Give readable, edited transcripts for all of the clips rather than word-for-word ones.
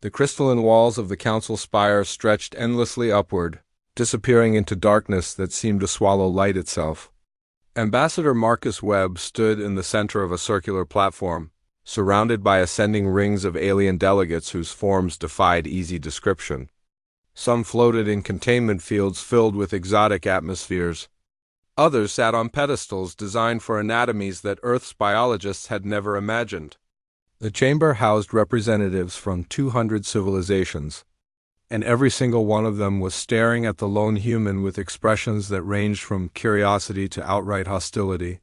The crystalline walls of the council spire stretched endlessly upward, disappearing into darkness that seemed to swallow light itself. Ambassador Marcus Webb stood in the center of a circular platform, surrounded by ascending rings of alien delegates whose forms defied easy description. Some floated in containment fields filled with exotic atmospheres. Others sat on pedestals designed for anatomies that Earth's biologists had never imagined. The chamber housed representatives from 200 civilizations, and every single one of them was staring at the lone human with expressions that ranged from curiosity to outright hostility.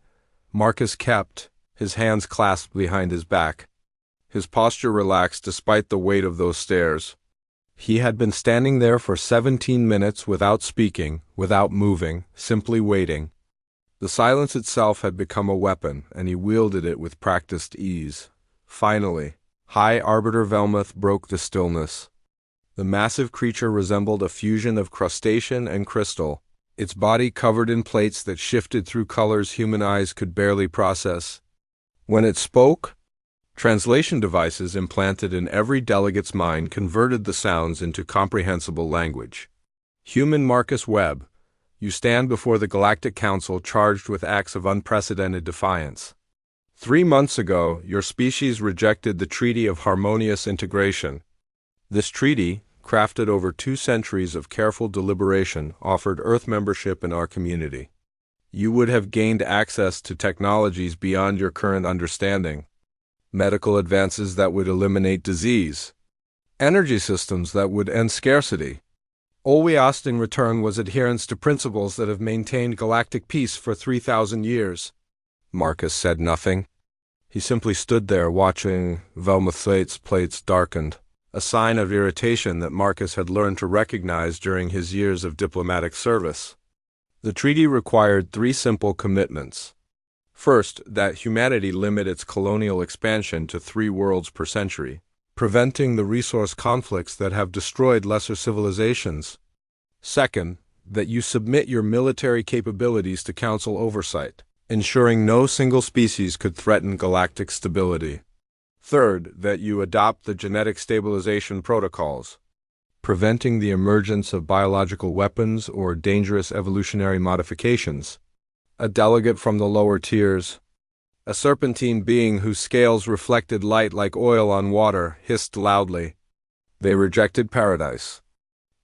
Marcus kept his hands clasped behind his back, his posture relaxed despite the weight of those stares. He had been standing there for 17 minutes without speaking, without moving, simply waiting. The silence itself had become a weapon, and he wielded it with practiced ease. Finally, High Arbiter Velmuth broke the stillness. The massive creature resembled a fusion of crustacean and crystal, its body covered in plates that shifted through colors human eyes could barely process. When it spoke, translation devices implanted in every delegate's mind converted the sounds into comprehensible language. Human Marcus Webb, you stand before the Galactic Council charged with acts of unprecedented defiance. 3 months ago, your species rejected the Treaty of Harmonious Integration. This treaty, crafted over 2 centuries of careful deliberation, offered Earth membership in our community. You would have gained access to technologies beyond your current understanding. Medical advances that would eliminate disease. Energy systems that would end scarcity. All we asked in return was adherence to principles that have maintained galactic peace for 3,000 years. Marcus said nothing. He simply stood there watching Velmuth's plates darkened, a sign of irritation that Marcus had learned to recognize during his years of diplomatic service. The treaty required 3 simple commitments. First, that humanity limit its colonial expansion to 3 worlds per century, preventing the resource conflicts that have destroyed lesser civilizations. Second, that you submit your military capabilities to Council oversight, ensuring no single species could threaten galactic stability. Third, that you adopt the genetic stabilization protocols, preventing the emergence of biological weapons or dangerous evolutionary modifications. A delegate from the lower tiers, a serpentine being whose scales reflected light like oil on water, hissed loudly. They rejected paradise.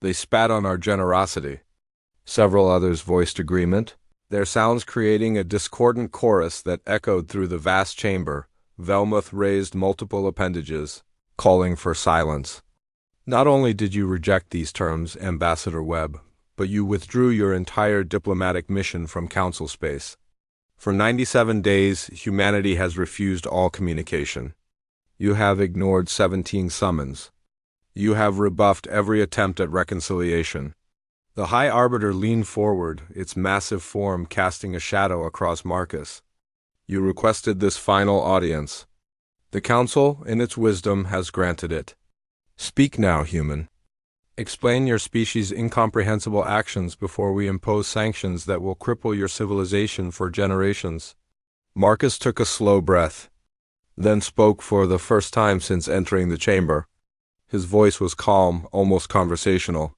They spat on our generosity. Several others voiced agreement, their sounds creating a discordant chorus that echoed through the vast chamber. Velmuth raised multiple appendages, calling for silence. Not only did you reject these terms, Ambassador Webb, but you withdrew your entire diplomatic mission from Council space. For 97 days, humanity has refused all communication. You have ignored 17 summons. You have rebuffed every attempt at reconciliation. The High Arbiter leaned forward, its massive form casting a shadow across Marcus. You requested this final audience. The Council, in its wisdom, has granted it. Speak now, human. Explain your species' incomprehensible actions before we impose sanctions that will cripple your civilization for generations. Marcus took a slow breath, then spoke for the first time since entering the chamber. His voice was calm, almost conversational.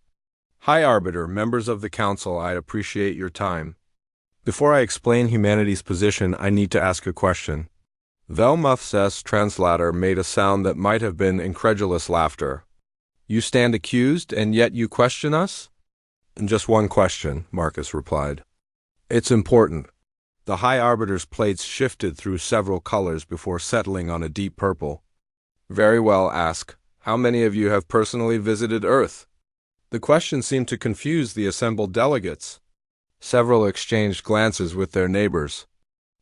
High Arbiter, members of the Council, I appreciate your time. Before I explain humanity's position, I need to ask a question. Velmuth's translator made a sound that might have been incredulous laughter. You stand accused, and yet you question us? Just one question, Marcus replied. It's important. The High Arbiter's plates shifted through several colors before settling on a deep purple. Very well, ask. How many of you have personally visited Earth? The question seemed to confuse the assembled delegates. Several exchanged glances with their neighbors.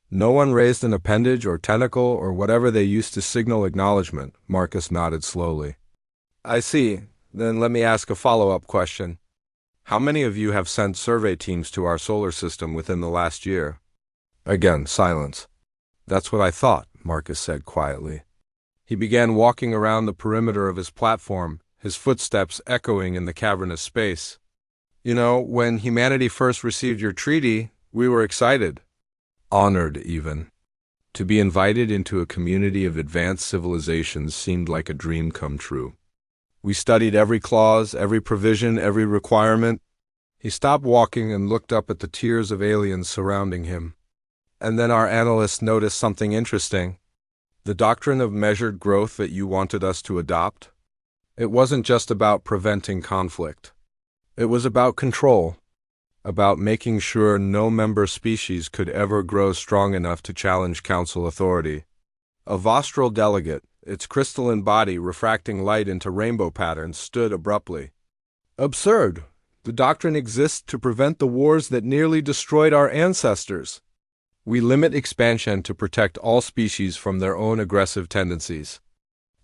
No one raised an appendage or tentacle or whatever they used to signal acknowledgement. Marcus nodded slowly. I see. Then let me ask a follow-up question. How many of you have sent survey teams to our solar system within the last year? Again, silence. That's what I thought, Marcus said quietly. He began walking around the perimeter of his platform, his footsteps echoing in the cavernous space. You know, when humanity first received your treaty, we were excited. Honored, even. To be invited into a community of advanced civilizations seemed like a dream come true. We studied every clause, every provision, every requirement. He stopped walking and looked up at the tiers of aliens surrounding him. And then our analysts noticed something interesting. The doctrine of measured growth that you wanted us to adopt? It wasn't just about preventing conflict. It was about control, about making sure no member species could ever grow strong enough to challenge Council authority. A Vostral delegate, its crystalline body refracting light into rainbow patterns, stood abruptly. Absurd! The doctrine exists to prevent the wars that nearly destroyed our ancestors. We limit expansion to protect all species from their own aggressive tendencies.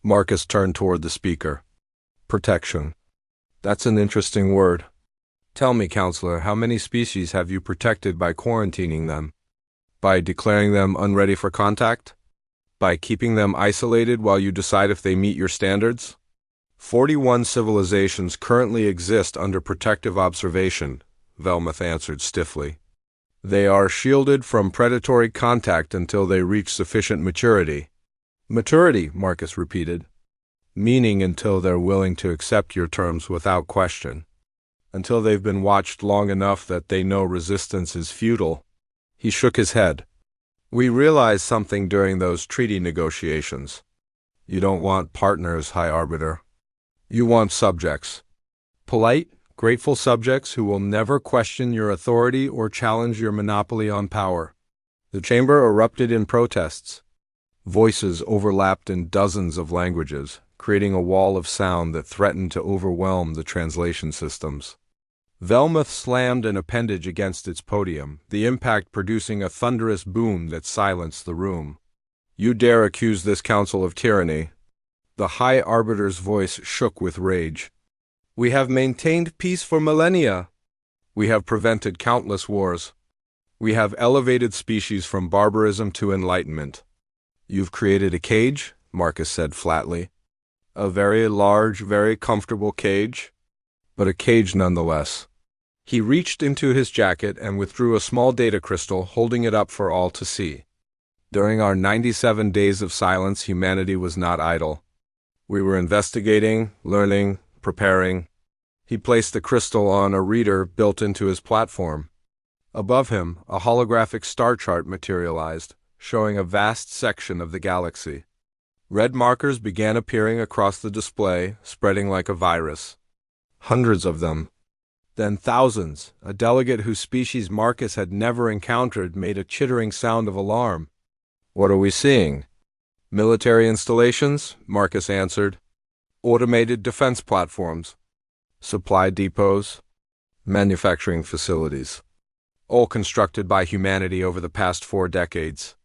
Marcus turned toward the speaker. Protection. That's an interesting word. Tell me, Counselor, how many species have you protected by quarantining them? By declaring them unready for contact? By keeping them isolated while you decide if they meet your standards? 41 civilizations currently exist under protective observation, Velmuth answered stiffly. They are shielded from predatory contact until they reach sufficient maturity. Maturity, Marcus repeated. Meaning until they're willing to accept your terms without question. Until they've been watched long enough that they know resistance is futile. He shook his head. We realized something during those treaty negotiations. You don't want partners, High Arbiter. You want subjects. Polite, grateful subjects who will never question your authority or challenge your monopoly on power. The chamber erupted in protests. Voices overlapped in dozens of languages, creating a wall of sound that threatened to overwhelm the translation systems. Velmuth slammed an appendage against its podium, the impact producing a thunderous boom that silenced the room. You dare accuse this council of tyranny? The High Arbiter's voice shook with rage. We have maintained peace for millennia. We have prevented countless wars. We have elevated species from barbarism to enlightenment. You've created a cage, Marcus said flatly. A very large, very comfortable cage, but a cage nonetheless. He reached into his jacket and withdrew a small data crystal, holding it up for all to see. During our 97 days of silence, humanity was not idle. We were investigating, learning, preparing. He placed the crystal on a reader built into his platform. Above him, a holographic star chart materialized, showing a vast section of the galaxy. Red markers began appearing across the display, spreading like a virus. Hundreds of them. Then thousands. A delegate whose species Marcus had never encountered made a chittering sound of alarm. What are we seeing? Military installations, Marcus answered. Automated defense platforms. Supply depots. Manufacturing facilities. All constructed by humanity over the past 4 decades.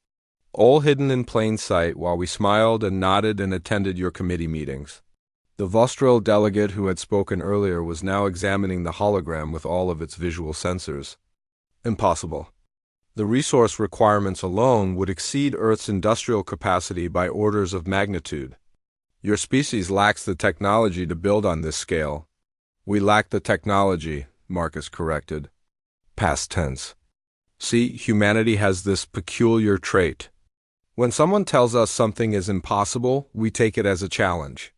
All hidden in plain sight while we smiled and nodded and attended your committee meetings. The Vostral delegate who had spoken earlier was now examining the hologram with all of its visual sensors. Impossible. The resource requirements alone would exceed Earth's industrial capacity by orders of magnitude. Your species lacks the technology to build on this scale. We lack the technology, Marcus corrected. Past tense. See, humanity has this peculiar trait. When someone tells us something is impossible, we take it as a challenge.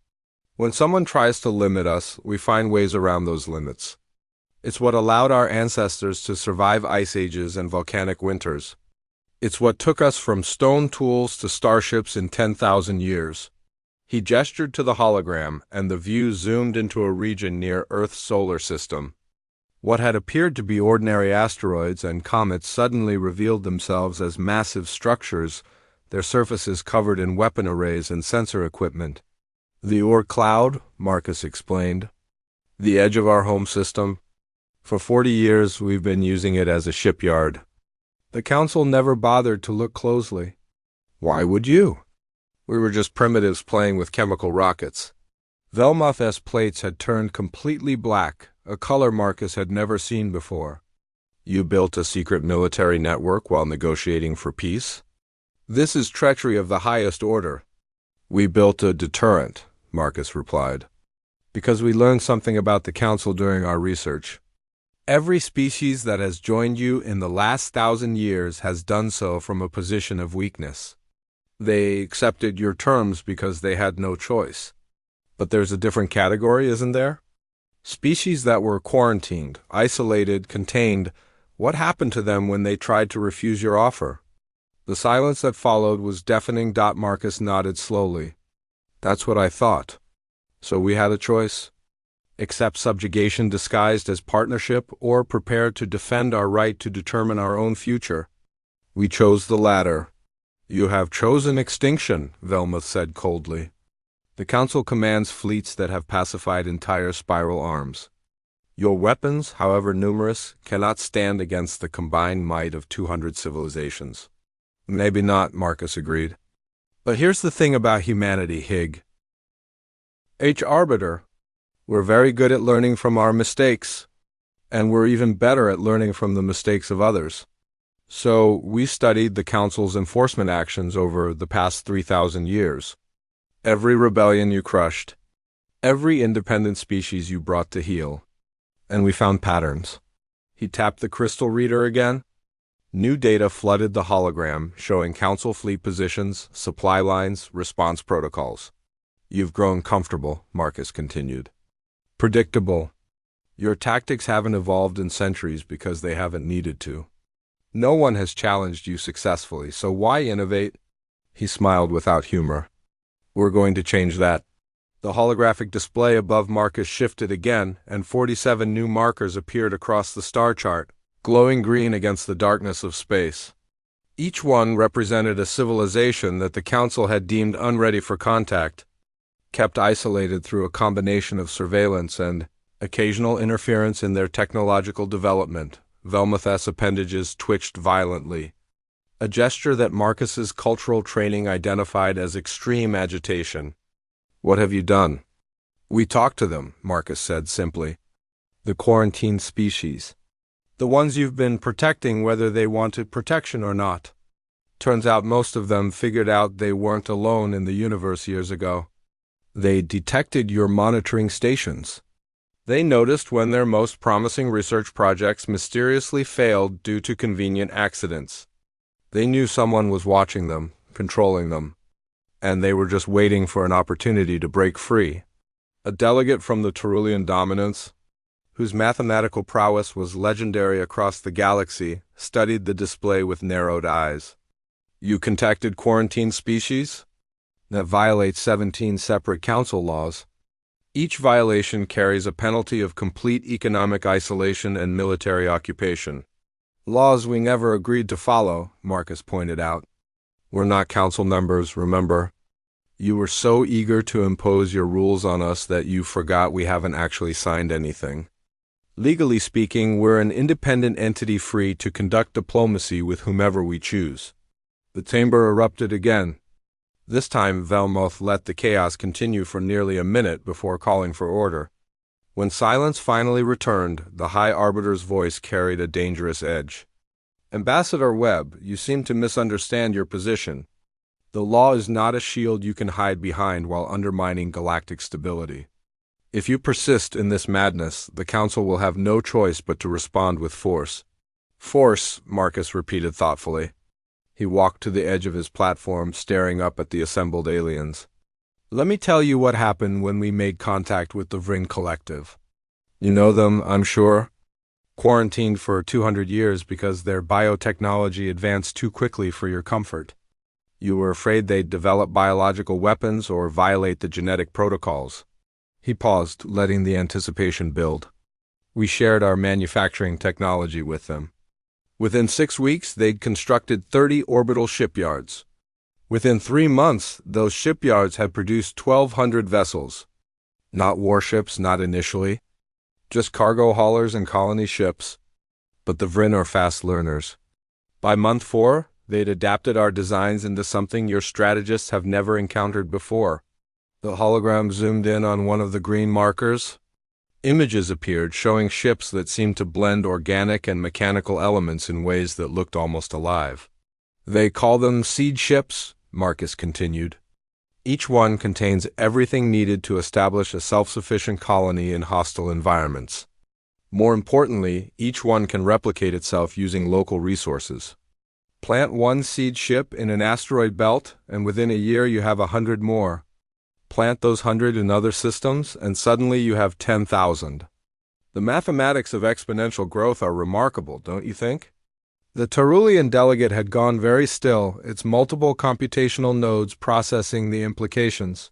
When someone tries to limit us, we find ways around those limits. It's what allowed our ancestors to survive ice ages and volcanic winters. It's what took us from stone tools to starships in 10,000 years. He gestured to the hologram, and the view zoomed into a region near Earth's solar system. What had appeared to be ordinary asteroids and comets suddenly revealed themselves as massive structures, their surfaces covered in weapon arrays and sensor equipment. The Oort cloud, Marcus explained. The edge of our home system. For 40 years, we've been using it as a shipyard. The council never bothered to look closely. Why would you? We were just primitives playing with chemical rockets. Velmuth's plates had turned completely black, a color Marcus had never seen before. You built a secret military network while negotiating for peace? This is treachery of the highest order. We built a deterrent, Marcus replied. Because we learned something about the council during our research. Every species that has joined you in the last 1,000 years has done so from a position of weakness. They accepted your terms because they had no choice. But there's a different category, isn't there? Species that were quarantined, isolated, contained. What happened to them when they tried to refuse your offer? The silence that followed was deafening. Marcus nodded slowly. That's what I thought. So we had a choice. Accept subjugation disguised as partnership, or prepare to defend our right to determine our own future. We chose the latter. You have chosen extinction, Velmuth said coldly. The Council commands fleets that have pacified entire spiral arms. Your weapons, however numerous, cannot stand against the combined might of 200 civilizations. Maybe not, Marcus agreed. But here's the thing about humanity, Hig. Arbiter. We're very good at learning from our mistakes, and we're even better at learning from the mistakes of others. So we studied the Council's enforcement actions over the past 3,000 years. Every rebellion you crushed, every independent species you brought to heel. And we found patterns. He tapped the crystal reader again. New data flooded the hologram, showing Council fleet positions, supply lines, response protocols. You've grown comfortable, Marcus continued. Predictable. Your tactics haven't evolved in centuries because they haven't needed to. No one has challenged you successfully, so why innovate? He smiled without humor. We're going to change that. The holographic display above Marcus shifted again, and 47 new markers appeared across the star chart, glowing green against the darkness of space. Each one represented a civilization that the Council had deemed unready for contact, kept isolated through a combination of surveillance and occasional interference in their technological development. Velmuth's appendages twitched violently, a gesture that Marcus's cultural training identified as extreme agitation. What have you done? We talked to them, Marcus said simply. The quarantined species. The ones you've been protecting whether they wanted protection or not. Turns out most of them figured out they weren't alone in the universe years ago. They detected your monitoring stations. They noticed when their most promising research projects mysteriously failed due to convenient accidents. They knew someone was watching them, controlling them, and they were just waiting for an opportunity to break free. A delegate from the Tyrulian dominance, whose mathematical prowess was legendary across the galaxy, studied the display with narrowed eyes. You contacted quarantined species? That violates 17 separate Council laws. Each violation carries a penalty of complete economic isolation and military occupation. Laws we never agreed to follow, Marcus pointed out. We're not Council members, remember? You were so eager to impose your rules on us that you forgot we haven't actually signed anything. Legally speaking, we're an independent entity free to conduct diplomacy with whomever we choose. The chamber erupted again. This time, Velmuth let the chaos continue for nearly a minute before calling for order. When silence finally returned, the High Arbiter's voice carried a dangerous edge. Ambassador Webb, you seem to misunderstand your position. The law is not a shield you can hide behind while undermining galactic stability. If you persist in this madness, the Council will have no choice but to respond with force. Force, Marcus repeated thoughtfully. He walked to the edge of his platform, staring up at the assembled aliens. Let me tell you what happened when we made contact with the Vring Collective. You know them, I'm sure? Quarantined for 200 years because their biotechnology advanced too quickly for your comfort. You were afraid they'd develop biological weapons or violate the genetic protocols. He paused, letting the anticipation build. We shared our manufacturing technology with them. Within 6 weeks, they'd constructed 30 orbital shipyards. Within 3 months, those shipyards had produced 1,200 vessels. Not warships, not initially. Just cargo haulers and colony ships. But the Vrin are fast learners. By month 4, they'd adapted our designs into something your strategists have never encountered before. The hologram zoomed in on one of the green markers. Images appeared showing ships that seemed to blend organic and mechanical elements in ways that looked almost alive. They call them seed ships, Marcus continued. Each one contains everything needed to establish a self-sufficient colony in hostile environments. More importantly, each one can replicate itself using local resources. Plant one seed ship in an asteroid belt, and within a year you have 100 more. Plant those 100 in other systems, and suddenly you have 10,000. The mathematics of exponential growth are remarkable, don't you think? The Tarulian delegate had gone very still, its multiple computational nodes processing the implications.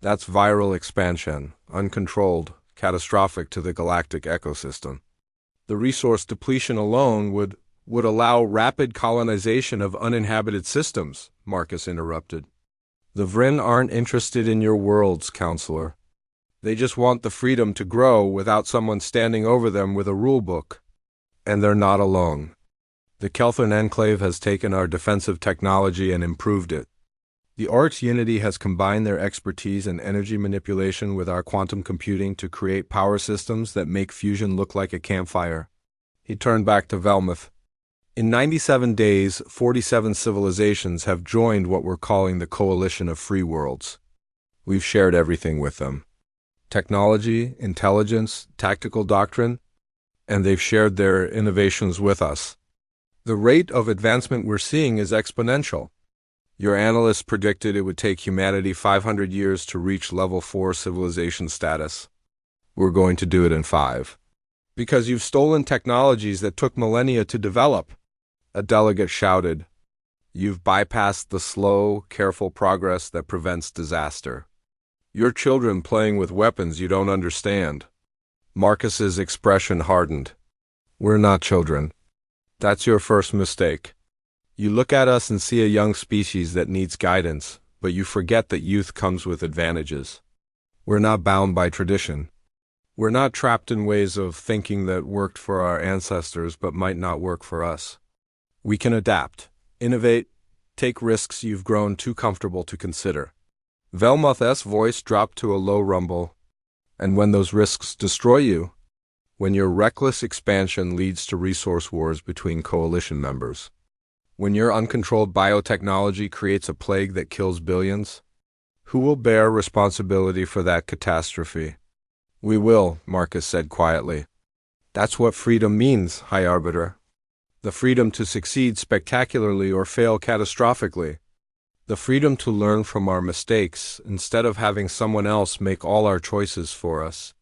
That's viral expansion, uncontrolled, catastrophic to the galactic ecosystem. The resource depletion alone would allow rapid colonization of uninhabited systems, Marcus interrupted. The Vryn aren't interested in your worlds, Counselor. They just want the freedom to grow without someone standing over them with a rulebook. And they're not alone. The Kelthran Enclave has taken our defensive technology and improved it. The Orcs Unity has combined their expertise in energy manipulation with our quantum computing to create power systems that make fusion look like a campfire. He turned back to Velmuth. In 97 days, 47 civilizations have joined what we're calling the Coalition of Free Worlds. We've shared everything with them. Technology, intelligence, tactical doctrine, and they've shared their innovations with us. The rate of advancement we're seeing is exponential. Your analysts predicted it would take humanity 500 years to reach level 4 civilization status. We're going to do it in 5. Because you've stolen technologies that took millennia to develop, a delegate shouted. You've bypassed the slow, careful progress that prevents disaster. You're children playing with weapons you don't understand. Marcus's expression hardened. We're not children. That's your first mistake. You look at us and see a young species that needs guidance, but you forget that youth comes with advantages. We're not bound by tradition. We're not trapped in ways of thinking that worked for our ancestors but might not work for us. We can adapt, innovate, take risks you've grown too comfortable to consider. Velmuth's voice dropped to a low rumble. And when those risks destroy you, when your reckless expansion leads to resource wars between coalition members, when your uncontrolled biotechnology creates a plague that kills billions, who will bear responsibility for that catastrophe? We will, Marcus said quietly. That's what freedom means, High Arbiter. The freedom to succeed spectacularly or fail catastrophically. The freedom to learn from our mistakes instead of having someone else make all our choices for us.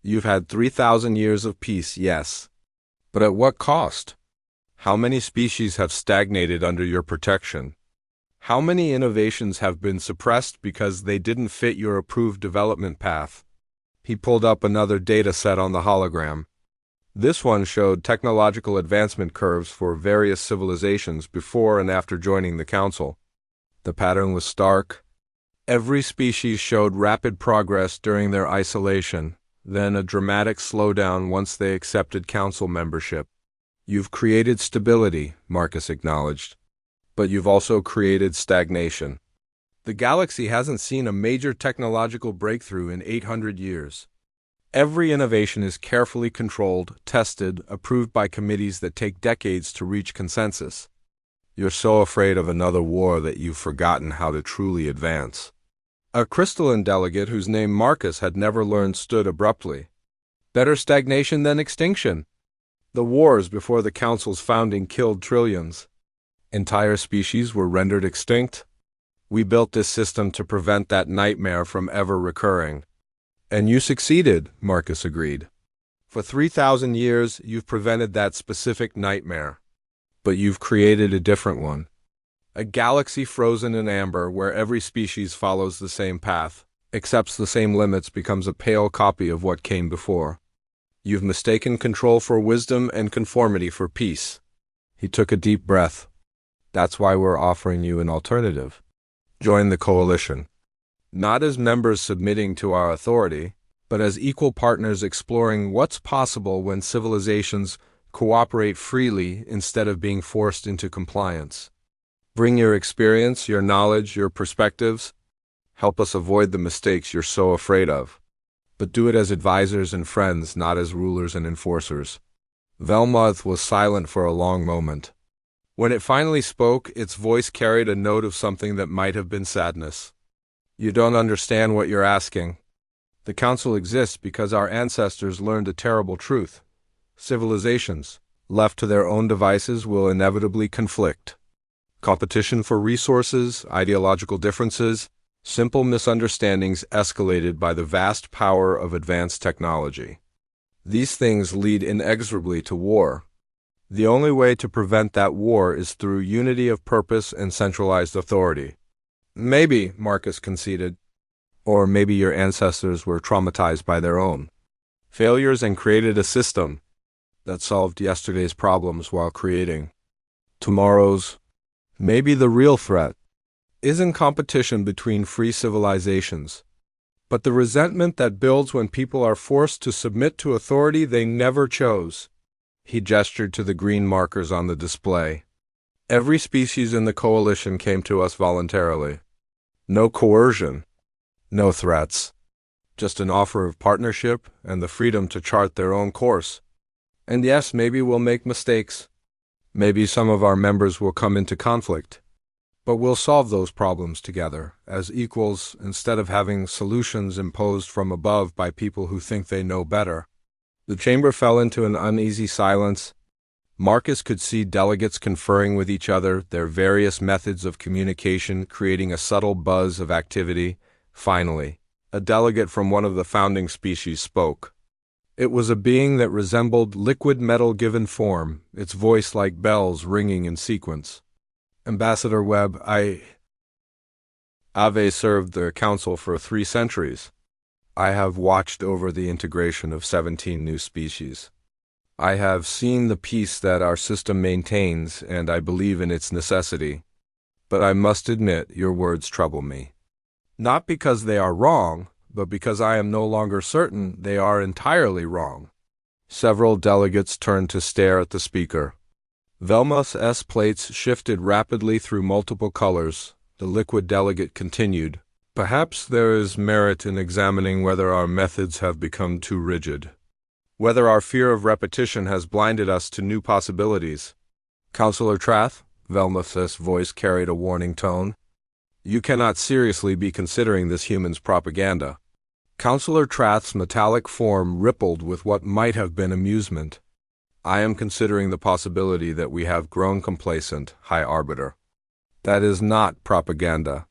You've had 3,000 years of peace, yes. But at what cost? How many species have stagnated under your protection? How many innovations have been suppressed because they didn't fit your approved development path? He pulled up another data set on the hologram. This one showed technological advancement curves for various civilizations before and after joining the Council. The pattern was stark. Every species showed rapid progress during their isolation, then a dramatic slowdown once they accepted Council membership. You've created stability, Marcus acknowledged, but you've also created stagnation. The galaxy hasn't seen a major technological breakthrough in 800 years. Every innovation is carefully controlled, tested, approved by committees that take decades to reach consensus. You're so afraid of another war that you've forgotten how to truly advance. A crystalline delegate whose name Marcus had never learned stood abruptly. Better stagnation than extinction. The wars before the Council's founding killed trillions. Entire species were rendered extinct. We built this system to prevent that nightmare from ever recurring. And you succeeded, Marcus agreed. For 3,000 years, you've prevented that specific nightmare. But you've created a different one. A galaxy frozen in amber where every species follows the same path, accepts the same limits, becomes a pale copy of what came before. You've mistaken control for wisdom and conformity for peace. He took a deep breath. That's why we're offering you an alternative. Join the coalition. Not as members submitting to our authority, but as equal partners exploring what's possible when civilizations cooperate freely instead of being forced into compliance. Bring your experience, your knowledge, your perspectives. Help us avoid the mistakes you're so afraid of. But do it as advisors and friends, not as rulers and enforcers. Velmuth was silent for a long moment. When it finally spoke, its voice carried a note of something that might have been sadness. You don't understand what you're asking. The Council exists because our ancestors learned a terrible truth. Civilizations, left to their own devices, will inevitably conflict. Competition for resources, ideological differences, Simple misunderstandings escalated by the vast power of advanced technology. These things lead inexorably to war. The only way to prevent that war is through unity of purpose and centralized authority. Maybe, Marcus conceded. Or maybe your ancestors were traumatized by their own failures and created a system that solved yesterday's problems while creating tomorrow's. Maybe the real threat isn't competition between free civilizations, but the resentment that builds when people are forced to submit to authority they never chose. He gestured to the green markers on the display. Every species in the coalition came to us voluntarily. No coercion, no threats, just an offer of partnership and the freedom to chart their own course. And yes, maybe we'll make mistakes. Maybe some of our members will come into conflict. But we'll solve those problems together, as equals, instead of having solutions imposed from above by people who think they know better. The chamber fell into an uneasy silence. Marcus could see delegates conferring with each other, their various methods of communication creating a subtle buzz of activity. Finally, a delegate from one of the founding species spoke. It was a being that resembled liquid metal given form, its voice like bells ringing in sequence. Ambassador Webb, I've served the Council for 3 centuries. I have watched over the integration of 17 new species. I have seen the peace that our system maintains, and I believe in its necessity. But I must admit, your words trouble me. Not because they are wrong, but because I am no longer certain they are entirely wrong. Several delegates turned to stare at the speaker. Velma's S plates shifted rapidly through multiple colors. The liquid delegate continued. Perhaps there is merit in examining whether our methods have become too rigid. Whether our fear of repetition has blinded us to new possibilities. Counselor Trath, Velma's voice carried a warning tone. You cannot seriously be considering this human's propaganda. Counselor Trath's metallic form rippled with what might have been amusement. I am considering the possibility that we have grown complacent, High Arbiter. That is not propaganda.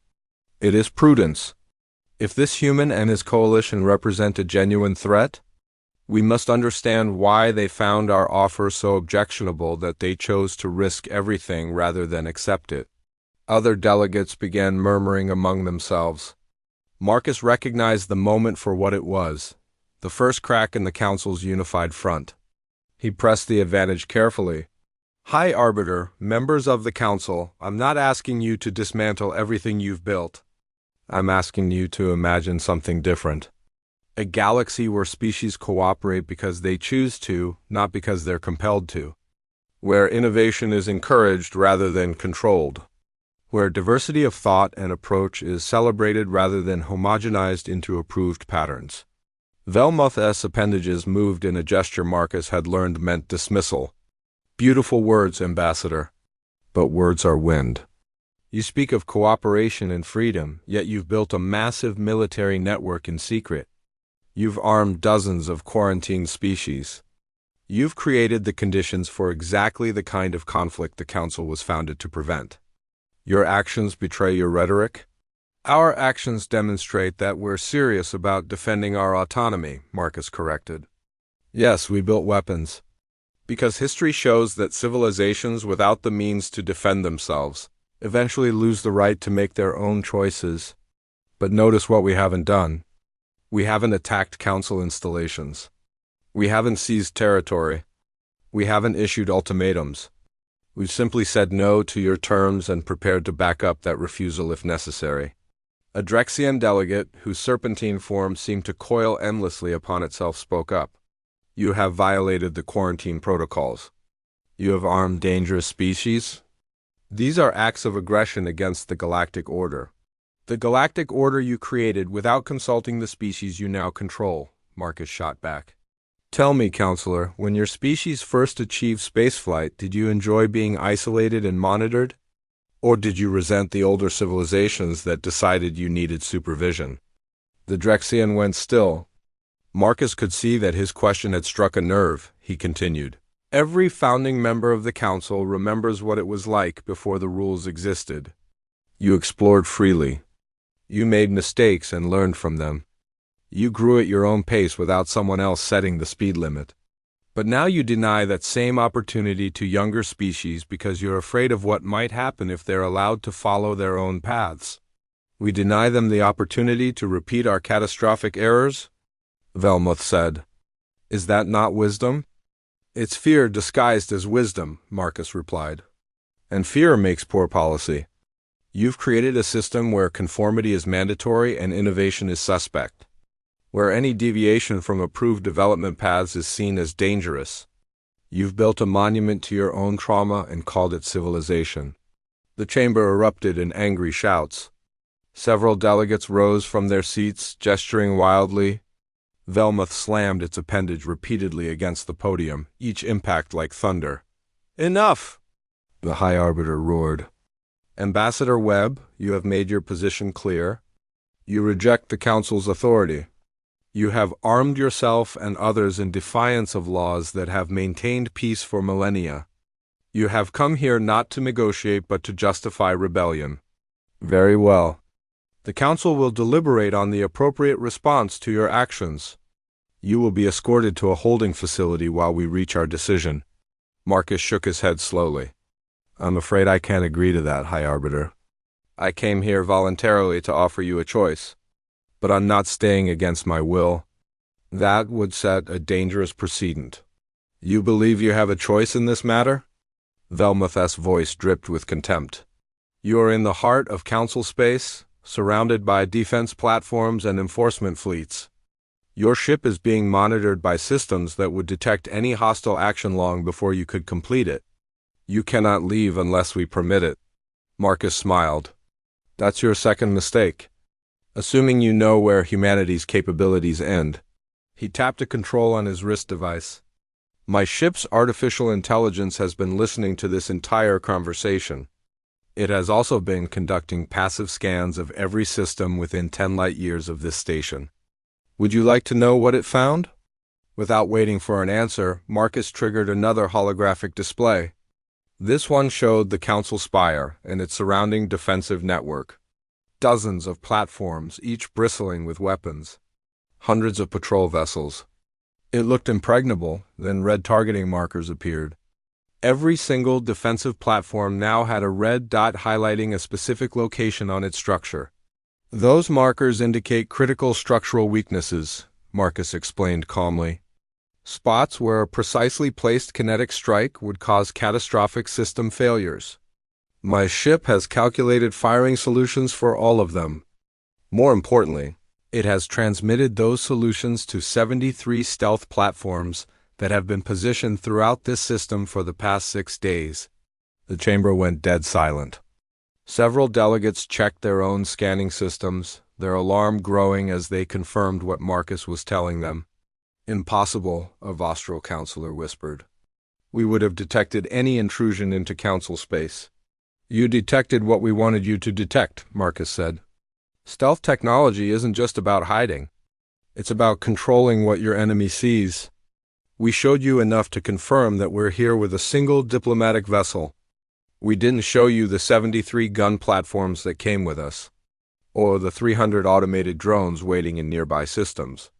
It is prudence. If this human and his coalition represent a genuine threat, we must understand why they found our offer so objectionable that they chose to risk everything rather than accept it. Other delegates began murmuring among themselves. Marcus recognized the moment for what it was, the first crack in the Council's unified front. He pressed the advantage carefully. High Arbiter, members of the Council, I'm not asking you to dismantle everything you've built. I'm asking you to imagine something different. A galaxy where species cooperate because they choose to, not because they're compelled to. Where innovation is encouraged rather than controlled. Where diversity of thought and approach is celebrated rather than homogenized into approved patterns. Velmoth's appendages moved in a gesture Marcus had learned meant dismissal. Beautiful words, Ambassador. But words are wind. You speak of cooperation and freedom, yet you've built a massive military network in secret. You've armed dozens of quarantined species. You've created the conditions for exactly the kind of conflict the Council was founded to prevent. Your actions betray your rhetoric? Our actions demonstrate that we're serious about defending our autonomy, Marcus corrected. Yes, we built weapons. Because history shows that civilizations without the means to defend themselves eventually lose the right to make their own choices. But notice what we haven't done. We haven't attacked Council installations. We haven't seized territory. We haven't issued ultimatums. We've simply said no to your terms and prepared to back up that refusal if necessary. A Drexian delegate, whose serpentine form seemed to coil endlessly upon itself, spoke up. You have violated the quarantine protocols. You have armed dangerous species. These are acts of aggression against the Galactic Order. The Galactic Order you created without consulting the species you now control, Marcus shot back. Tell me, Counselor, when your species first achieved spaceflight, did you enjoy being isolated and monitored? Or did you resent the older civilizations that decided you needed supervision? The Drexian went still. Marcus could see that his question had struck a nerve. He continued. Every founding member of the Council remembers what it was like before the rules existed. You explored freely. You made mistakes and learned from them. You grew at your own pace without someone else setting the speed limit. But now you deny that same opportunity to younger species because you're afraid of what might happen if they're allowed to follow their own paths. We deny them the opportunity to repeat our catastrophic errors? Velmuth said. Is that not wisdom? It's fear disguised as wisdom, Marcus replied. And fear makes poor policy. You've created a system where conformity is mandatory and innovation is suspect, where any deviation from approved development paths is seen as dangerous. You've built a monument to your own trauma and called it civilization. The chamber erupted in angry shouts. Several delegates rose from their seats, gesturing wildly. Velmuth slammed its appendage repeatedly against the podium, each impact like thunder. Enough! The High Arbiter roared. Ambassador Webb, you have made your position clear. You reject the Council's authority. You have armed yourself and others in defiance of laws that have maintained peace for millennia. You have come here not to negotiate but to justify rebellion. Very well. The Council will deliberate on the appropriate response to your actions. You will be escorted to a holding facility while we reach our decision. Marcus shook his head slowly. I'm afraid I can't agree to that, High Arbiter. I came here voluntarily to offer you a choice, but I'm not staying against my will. That would set a dangerous precedent. You believe you have a choice in this matter? Velmuth's voice dripped with contempt. You are in the heart of Council space, surrounded by defense platforms and enforcement fleets. Your ship is being monitored by systems that would detect any hostile action long before you could complete it. You cannot leave unless we permit it. Marcus smiled. That's your second mistake. Assuming you know where humanity's capabilities end. He tapped a control on his wrist device. My ship's artificial intelligence has been listening to this entire conversation. It has also been conducting passive scans of every system within 10 light years of this station. Would you like to know what it found? Without waiting for an answer, Marcus triggered another holographic display. This one showed the Council Spire and its surrounding defensive network. Dozens of platforms, each bristling with weapons. Hundreds of patrol vessels. It looked impregnable, then red targeting markers appeared. Every single defensive platform now had a red dot highlighting a specific location on its structure. Those markers indicate critical structural weaknesses, Marcus explained calmly. Spots where a precisely placed kinetic strike would cause catastrophic system failures. My ship has calculated firing solutions for all of them. More importantly, it has transmitted those solutions to 73 stealth platforms that have been positioned throughout this system for the past 6 days. The chamber went dead silent. Several delegates checked their own scanning systems, their alarm growing as they confirmed what Marcus was telling them. Impossible, a Vostral counselor whispered. We would have detected any intrusion into Council space. You detected what we wanted you to detect, Marcus said. Stealth technology isn't just about hiding. It's about controlling what your enemy sees. We showed you enough to confirm that we're here with a single diplomatic vessel. We didn't show you the 73 gun platforms that came with us, or the 300 automated drones waiting in nearby systems,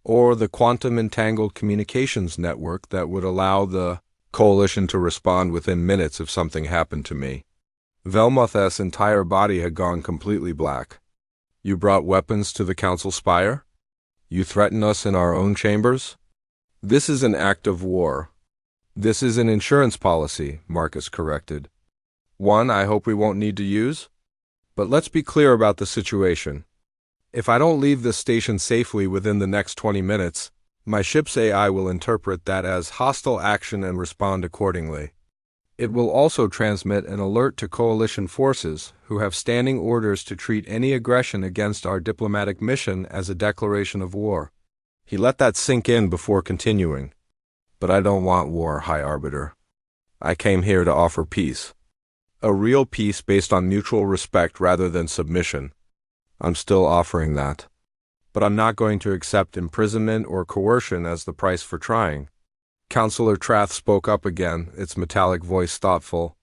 or the quantum-entangled communications network that would allow the coalition to respond within minutes if something happened to me. Velmuth's entire body had gone completely black. You brought weapons to the Council Spire? You threaten us in our own chambers? This is an act of war. This is an insurance policy, Marcus corrected. One I hope we won't need to use. But let's be clear about the situation. If I don't leave this station safely within the next 20 minutes, my ship's AI will interpret that as hostile action and respond accordingly. It will also transmit an alert to coalition forces who have standing orders to treat any aggression against our diplomatic mission as a declaration of war. He let that sink in before continuing. But I don't want war, High Arbiter. I came here to offer peace. A real peace based on mutual respect rather than submission. I'm still offering that. But I'm not going to accept imprisonment or coercion as the price for trying. Counselor Trath spoke up again, its metallic voice thoughtful.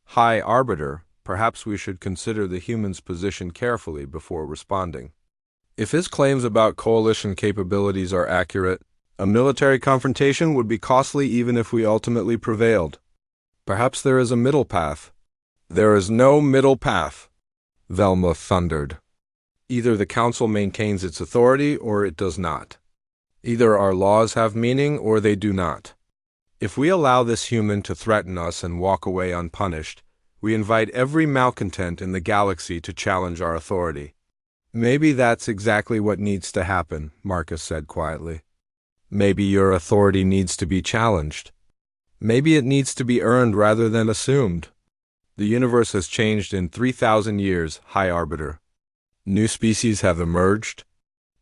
High Arbiter, perhaps we should consider the human's position carefully before responding. If his claims about coalition capabilities are accurate, a military confrontation would be costly even if we ultimately prevailed. Perhaps there is a middle path. There is no middle path, Velma thundered. Either the Council maintains its authority or it does not. Either our laws have meaning or they do not. If we allow this human to threaten us and walk away unpunished, we invite every malcontent in the galaxy to challenge our authority. Maybe that's exactly what needs to happen, Marcus said quietly. Maybe your authority needs to be challenged. Maybe it needs to be earned rather than assumed. The universe has changed in 3,000 years, High Arbiter. New species have emerged.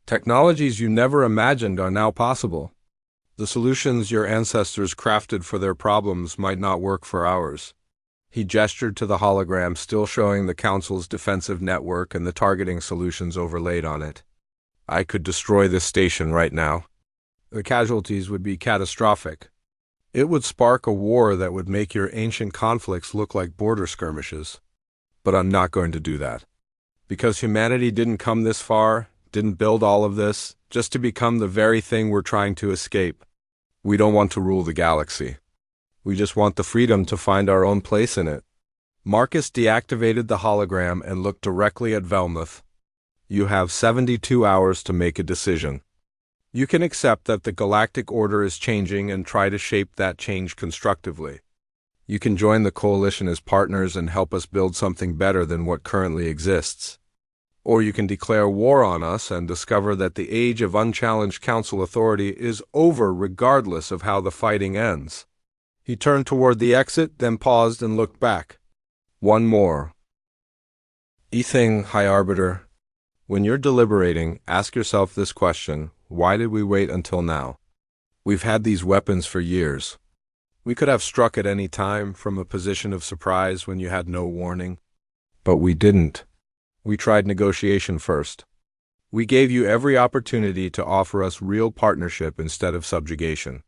Technologies you never imagined are now possible. The solutions your ancestors crafted for their problems might not work for ours. He gestured to the hologram still showing the Council's defensive network and the targeting solutions overlaid on it. I could destroy this station right now. The casualties would be catastrophic. It would spark a war that would make your ancient conflicts look like border skirmishes. But I'm not going to do that. Because humanity didn't come this far, didn't build all of this, just to become the very thing we're trying to escape. We don't want to rule the galaxy. We just want the freedom to find our own place in it. Marcus deactivated the hologram and looked directly at Velmuth. You have 72 hours to make a decision. You can accept that the galactic order is changing and try to shape that change constructively. You can join the coalition as partners and help us build something better than what currently exists. Or you can declare war on us and discover that the age of unchallenged council authority is over regardless of how the fighting ends. He turned toward the exit, then paused and looked back. One more. Ething, High Arbiter. When you're deliberating, ask yourself this question: why did we wait until now? We've had these weapons for years. We could have struck at any time from a position of surprise when you had no warning. But we didn't. We tried negotiation first. We gave you every opportunity to offer us real partnership instead of subjugation.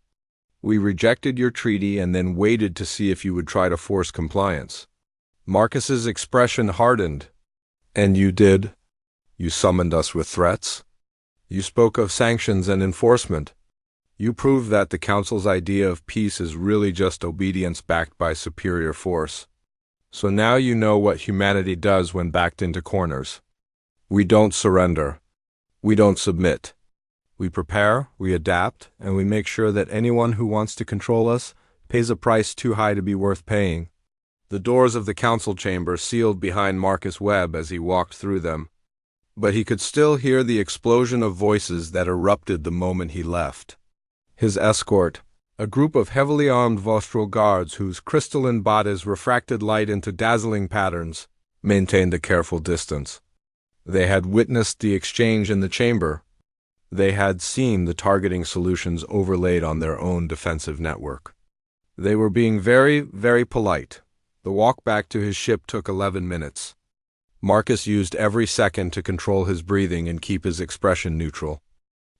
We rejected your treaty and then waited to see if you would try to force compliance. Marcus's expression hardened. And you did? You summoned us with threats? You spoke of sanctions and enforcement. You proved that the Council's idea of peace is really just obedience backed by superior force. So now you know what humanity does when backed into corners. We don't surrender. We don't submit. We prepare, we adapt, and we make sure that anyone who wants to control us pays a price too high to be worth paying. The doors of the council chamber sealed behind Marcus Webb as he walked through them, but he could still hear the explosion of voices that erupted the moment he left. His escort, a group of heavily armed Vostral guards whose crystalline bodies refracted light into dazzling patterns, maintained a careful distance. They had witnessed the exchange in the chamber. They had seen the targeting solutions overlaid on their own defensive network. They were being very, very polite. The walk back to his ship took 11 minutes. Marcus used every second to control his breathing and keep his expression neutral.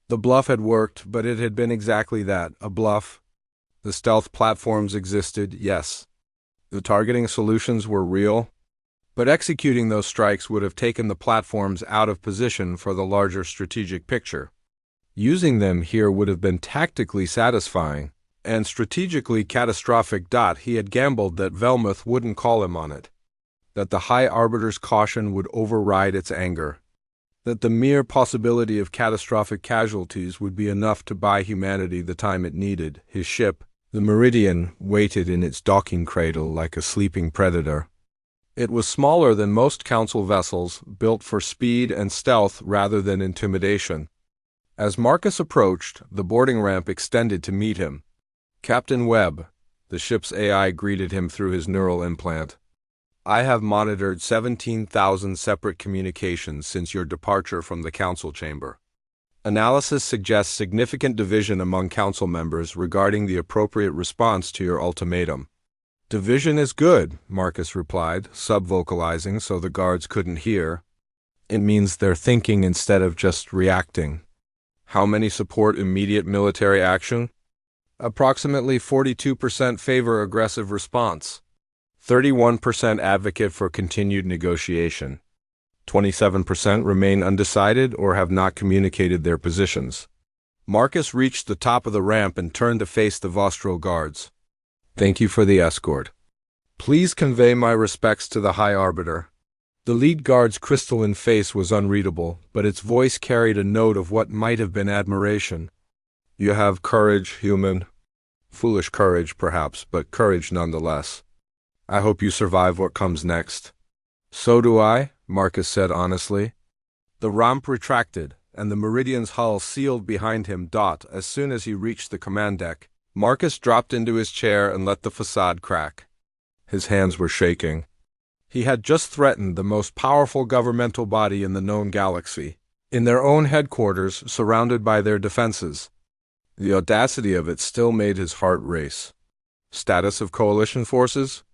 The bluff had worked, but it had been exactly that, a bluff. The stealth platforms existed, yes. The targeting solutions were real, but executing those strikes would have taken the platforms out of position for the larger strategic picture. Using them here would have been tactically satisfying, and strategically catastrophic. He had gambled that Velmuth wouldn't call him on it, that the High Arbiter's caution would override its anger, that the mere possibility of catastrophic casualties would be enough to buy humanity the time it needed. His ship, the Meridian, waited in its docking cradle like a sleeping predator. It was smaller than most council vessels, built for speed and stealth rather than intimidation. As Marcus approached, the boarding ramp extended to meet him. Captain Webb, the ship's AI greeted him through his neural implant. I have monitored 17,000 separate communications since your departure from the council chamber. Analysis suggests significant division among council members regarding the appropriate response to your ultimatum. Division is good, Marcus replied, sub-vocalizing so the guards couldn't hear. It means they're thinking instead of just reacting. How many support immediate military action? Approximately 42% favor aggressive response. 31% advocate for continued negotiation. 27% remain undecided or have not communicated their positions. Marcus reached the top of the ramp and turned to face the Vostro guards. "Thank you for the escort. Please convey my respects to the High Arbiter." The lead guard's crystalline face was unreadable, but its voice carried a note of what might have been admiration. "You have courage, human. Foolish courage, perhaps, but courage nonetheless. I hope you survive what comes next." "So do I," Marcus said honestly. The ramp retracted, and the Meridian's hull sealed behind him. As soon as he reached the command deck, Marcus dropped into his chair and let the facade crack. His hands were shaking. He had just threatened the most powerful governmental body in the known galaxy, in their own headquarters, surrounded by their defenses. The audacity of it still made his heart race. "Status of coalition forces?"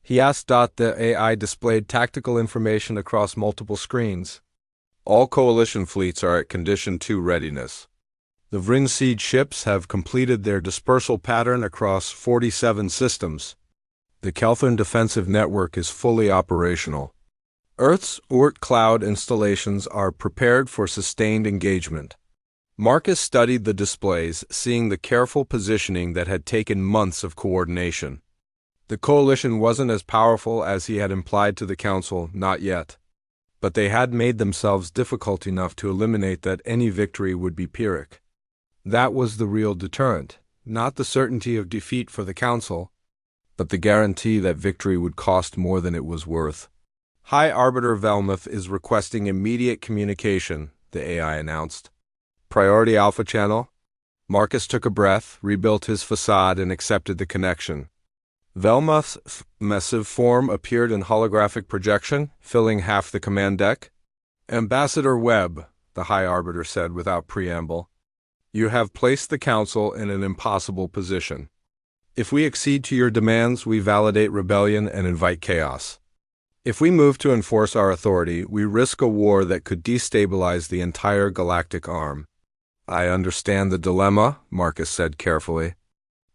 he asked. The AI displayed tactical information across multiple screens. "All coalition fleets are at Condition 2 readiness. The Vrinseed ships have completed their dispersal pattern across 47 systems. The Kelthern defensive network is fully operational. Earth's Oort cloud installations are prepared for sustained engagement." Marcus studied the displays, seeing the careful positioning that had taken months of coordination. The coalition wasn't as powerful as he had implied to the Council, not yet. But they had made themselves difficult enough to eliminate that any victory would be Pyrrhic. That was the real deterrent, not the certainty of defeat for the Council, but the guarantee that victory would cost more than it was worth. "High Arbiter Velmuth is requesting immediate communication," the AI announced. "Priority Alpha Channel?" Marcus took a breath, rebuilt his facade, and accepted the connection. Velmuth's massive form appeared in holographic projection, filling half the command deck. "Ambassador Webb," the High Arbiter said without preamble, "you have placed the Council in an impossible position. If we accede to your demands, we validate rebellion and invite chaos. If we move to enforce our authority, we risk a war that could destabilize the entire galactic arm." "I understand the dilemma," Marcus said carefully.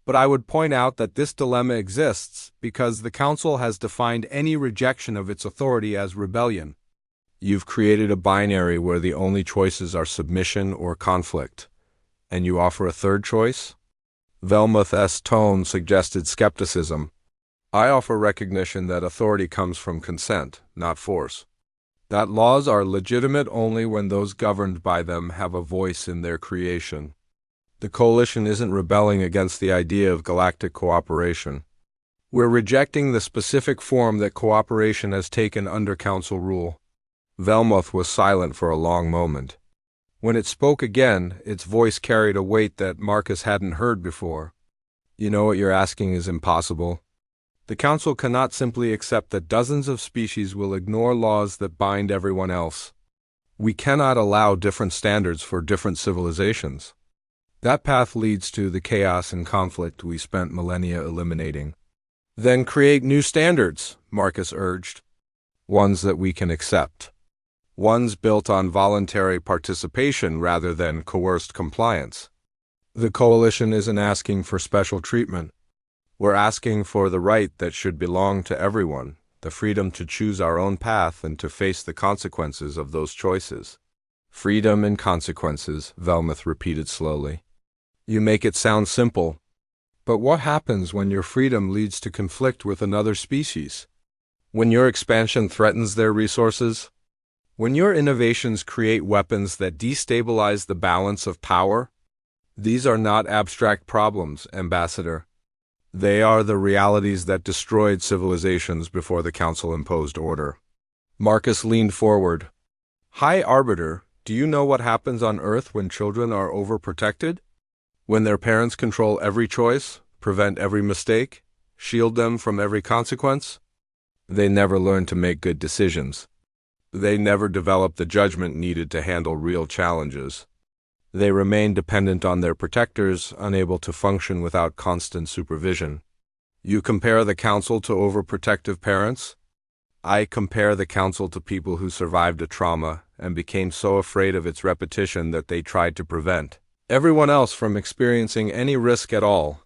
"But I would point out that this dilemma exists because the Council has defined any rejection of its authority as rebellion. You've created a binary where the only choices are submission or conflict. And you offer a third choice?" Velmuth's tone suggested skepticism. "I offer recognition that authority comes from consent, not force. That laws are legitimate only when those governed by them have a voice in their creation. The Coalition isn't rebelling against the idea of galactic cooperation. We're rejecting the specific form that cooperation has taken under Council rule." Velmuth was silent for a long moment. When it spoke again, its voice carried a weight that Marcus hadn't heard before. "You know what you're asking is impossible. The Council cannot simply accept that dozens of species will ignore laws that bind everyone else. We cannot allow different standards for different civilizations. That path leads to the chaos and conflict we spent millennia eliminating." "Then create new standards," Marcus urged. "Ones that we can accept. Ones built on voluntary participation rather than coerced compliance. The Coalition isn't asking for special treatment. We're asking for the right that should belong to everyone, the freedom to choose our own path and to face the consequences of those choices." "Freedom and consequences," Velmuth repeated slowly. "You make it sound simple. But what happens when your freedom leads to conflict with another species? When your expansion threatens their resources? When your innovations create weapons that destabilize the balance of power? These are not abstract problems, Ambassador. They are the realities that destroyed civilizations before the Council imposed order." Marcus leaned forward. "High Arbiter, do you know what happens on Earth when children are overprotected? When their parents control every choice, prevent every mistake, shield them from every consequence? They never learn to make good decisions. They never develop the judgment needed to handle real challenges. They remain dependent on their protectors, unable to function without constant supervision. You compare the Council to overprotective parents? I compare the Council to people who survived a trauma and became so afraid of its repetition that they tried to prevent everyone else from experiencing any risk at all.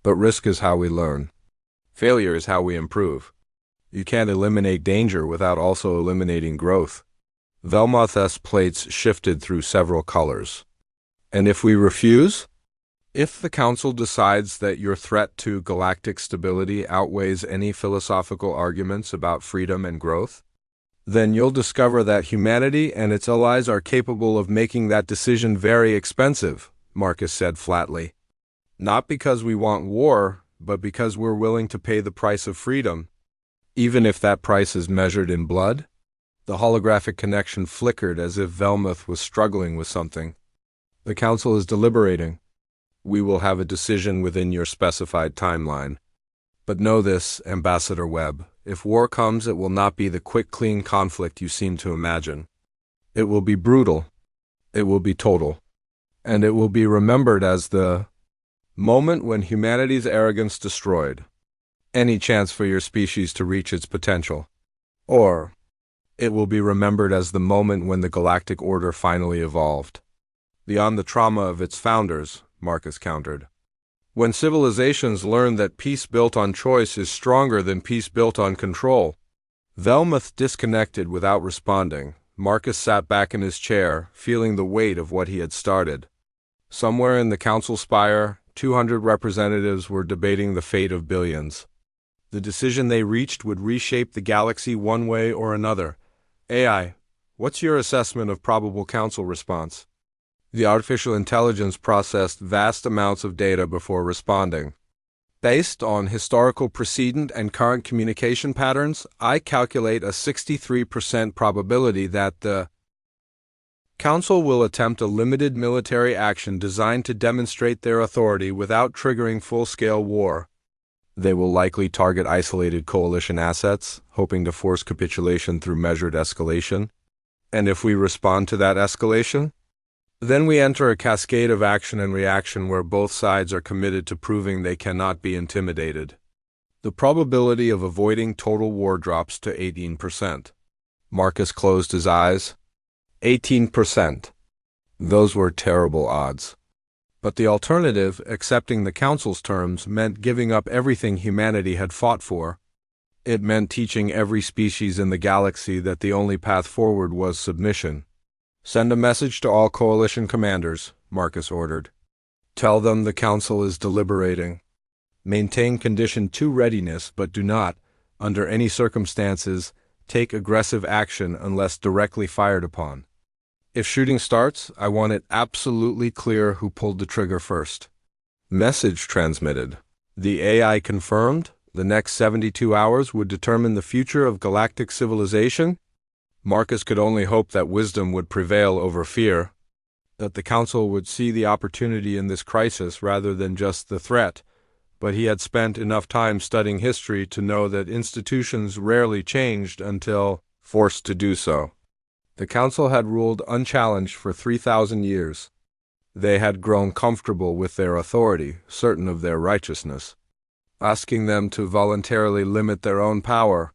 But risk is how we learn. Failure is how we improve. You can't eliminate danger without also eliminating growth. Velmoth's plates shifted through several colors. And if we refuse? If the Council decides that your threat to galactic stability outweighs any philosophical arguments about freedom and growth, then you'll discover that humanity and its allies are capable of making that decision very expensive, Marcus said flatly. Not because we want war, but because we're willing to pay the price of freedom, even if that price is measured in blood. The holographic connection flickered as if Velmoth was struggling with something. The Council is deliberating. We will have a decision within your specified timeline. But know this, Ambassador Webb, if war comes, it will not be the quick, clean conflict you seem to imagine. It will be brutal. It will be total. And it will be remembered as the moment when humanity's arrogance destroyed any chance for your species to reach its potential. Or it will be remembered as the moment when the galactic order finally evolved. Beyond the trauma of its founders, Marcus countered. When civilizations learn that peace built on choice is stronger than peace built on control. Velmoth disconnected without responding. Marcus sat back in his chair, feeling the weight of what he had started. Somewhere in the council spire, 200 representatives were debating the fate of billions. The decision they reached would reshape the galaxy one way or another. AI, what's your assessment of probable council response? The artificial intelligence processed vast amounts of data before responding. Based on historical precedent and current communication patterns, I calculate a 63% probability that the Council will attempt a limited military action designed to demonstrate their authority without triggering full-scale war. They will likely target isolated coalition assets, hoping to force capitulation through measured escalation. And if we respond to that escalation? Then we enter a cascade of action and reaction where both sides are committed to proving they cannot be intimidated. The probability of avoiding total war drops to 18%. Marcus closed his eyes. 18%. Those were terrible odds. But the alternative, accepting the Council's terms, meant giving up everything humanity had fought for. It meant teaching every species in the galaxy that the only path forward was submission. Send a message to all coalition commanders, Marcus ordered. Tell them the Council is deliberating. Maintain Condition 2 readiness, but do not, under any circumstances, take aggressive action unless directly fired upon. If shooting starts, I want it absolutely clear who pulled the trigger first. Message transmitted. The AI confirmed the next 72 hours would determine the future of galactic civilization. Marcus could only hope that wisdom would prevail over fear, that the Council would see the opportunity in this crisis rather than just the threat, but he had spent enough time studying history to know that institutions rarely changed until forced to do so. The Council had ruled unchallenged for 3,000 years. They had grown comfortable with their authority, certain of their righteousness. Asking them to voluntarily limit their own power,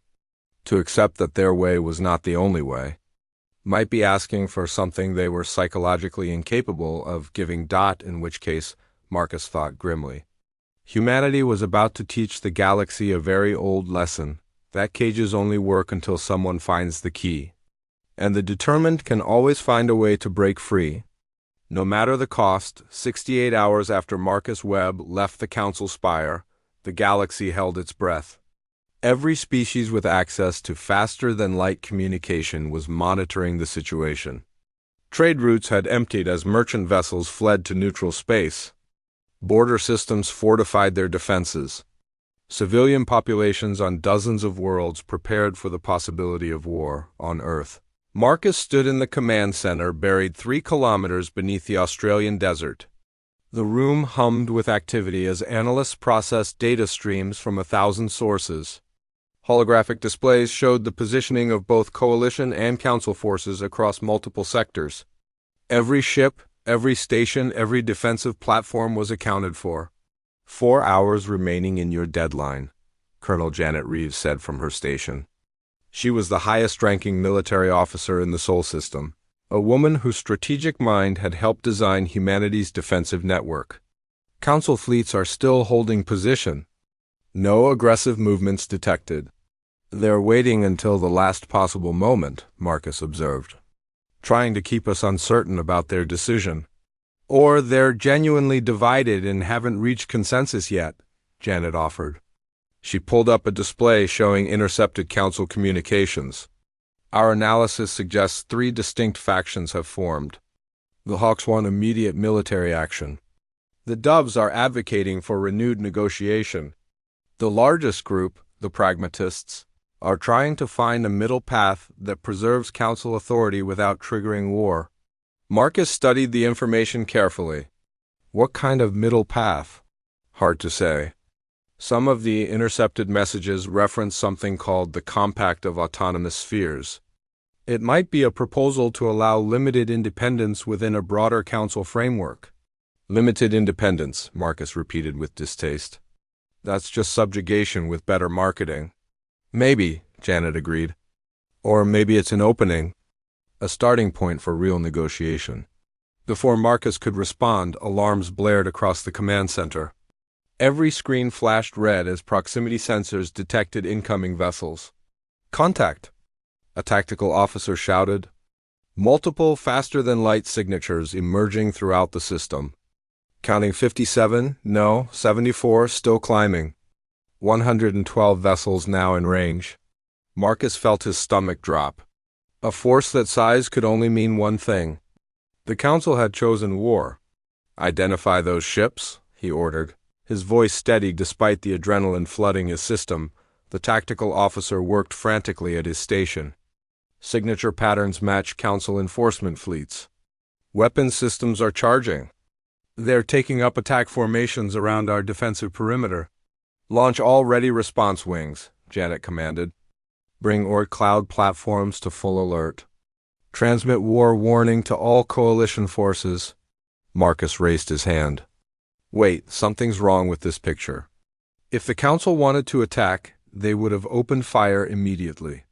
to accept that their way was not the only way, might be asking for something they were psychologically incapable of giving. In which case, Marcus thought grimly. Humanity was about to teach the galaxy a very old lesson, that cages only work until someone finds the key. And the determined can always find a way to break free. No matter the cost, 68 hours after Marcus Webb left the Council spire, the galaxy held its breath. Every species with access to faster-than-light communication was monitoring the situation. Trade routes had emptied as merchant vessels fled to neutral space. Border systems fortified their defenses. Civilian populations on dozens of worlds prepared for the possibility of war on Earth. Marcus stood in the command center buried 3 kilometers beneath the Australian desert. The room hummed with activity as analysts processed data streams from 1,000 sources. Holographic displays showed the positioning of both coalition and council forces across multiple sectors. Every ship, every station, every defensive platform was accounted for. 4 hours remaining in your deadline, Colonel Janet Reeves said from her station. She was the highest-ranking military officer in the Sol system, a woman whose strategic mind had helped design humanity's defensive network. Council fleets are still holding position. No aggressive movements detected. They're waiting until the last possible moment, Marcus observed, trying to keep us uncertain about their decision. Or they're genuinely divided and haven't reached consensus yet, Janet offered. She pulled up a display showing intercepted council communications. Our analysis suggests 3 distinct factions have formed. The Hawks want immediate military action. The Doves are advocating for renewed negotiation. The largest group, the Pragmatists, are trying to find a middle path that preserves council authority without triggering war. Marcus studied the information carefully. What kind of middle path? Hard to say. Some of the intercepted messages reference something called the Compact of Autonomous Spheres. It might be a proposal to allow limited independence within a broader council framework. Limited independence, Marcus repeated with distaste. That's just subjugation with better marketing. Maybe, Janet agreed. Or maybe it's an opening, a starting point for real negotiation. Before Marcus could respond, alarms blared across the command center. Every screen flashed red as proximity sensors detected incoming vessels. Contact! A tactical officer shouted. Multiple faster-than-light signatures emerging throughout the system. Counting 57, no, 74, still climbing. 112 vessels now in range. Marcus felt his stomach drop. A force that size could only mean one thing. The Council had chosen war. Identify those ships, he ordered. His voice steady despite the adrenaline flooding his system. The tactical officer worked frantically at his station. Signature patterns match Council enforcement fleets. Weapon systems are charging. They're taking up attack formations around our defensive perimeter. Launch all ready response wings, Janet commanded. Bring Orc cloud platforms to full alert. Transmit war warning to all coalition forces. Marcus raised his hand. Wait, something's wrong with this picture. If the Council wanted to attack, they would have opened fire immediately.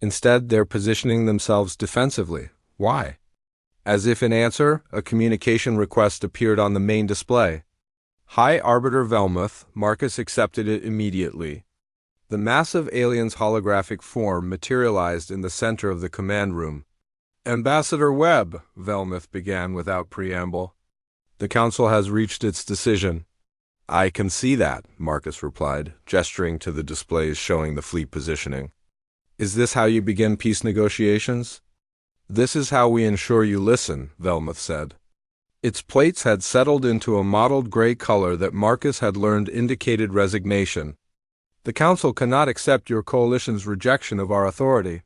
Instead, they're positioning themselves defensively. Why? As if in answer, a communication request appeared on the main display. High Arbiter Velmuth, Marcus accepted it immediately. The massive alien's holographic form materialized in the center of the command room. Ambassador Webb, Velmuth began without preamble. The Council has reached its decision. I can see that, Marcus replied, gesturing to the displays showing the fleet positioning. Is this how you begin peace negotiations? This is how we ensure you listen, Velmuth said. Its plates had settled into a mottled gray color that Marcus had learned indicated resignation. The Council cannot accept your coalition's rejection of our authority.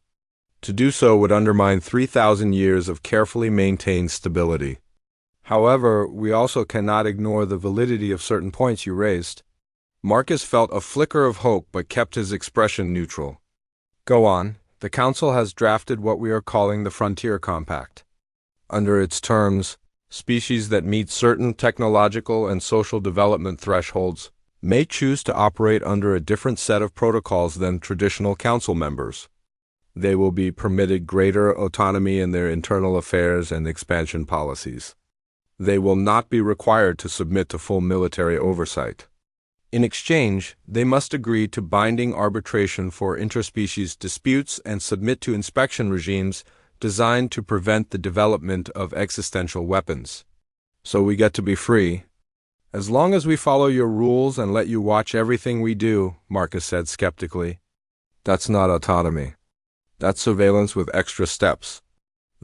To do so would undermine 3,000 years of carefully maintained stability. However, we also cannot ignore the validity of certain points you raised. Marcus felt a flicker of hope but kept his expression neutral. Go on. The Council has drafted what we are calling the Frontier Compact. Under its terms, species that meet certain technological and social development thresholds may choose to operate under a different set of protocols than traditional Council members. They will be permitted greater autonomy in their internal affairs and expansion policies. They will not be required to submit to full military oversight. In exchange, they must agree to binding arbitration for interspecies disputes and submit to inspection regimes designed to prevent the development of existential weapons. So we get to be free. As long as we follow your rules and let you watch everything we do, Marcus said skeptically. That's not autonomy. That's surveillance with extra steps.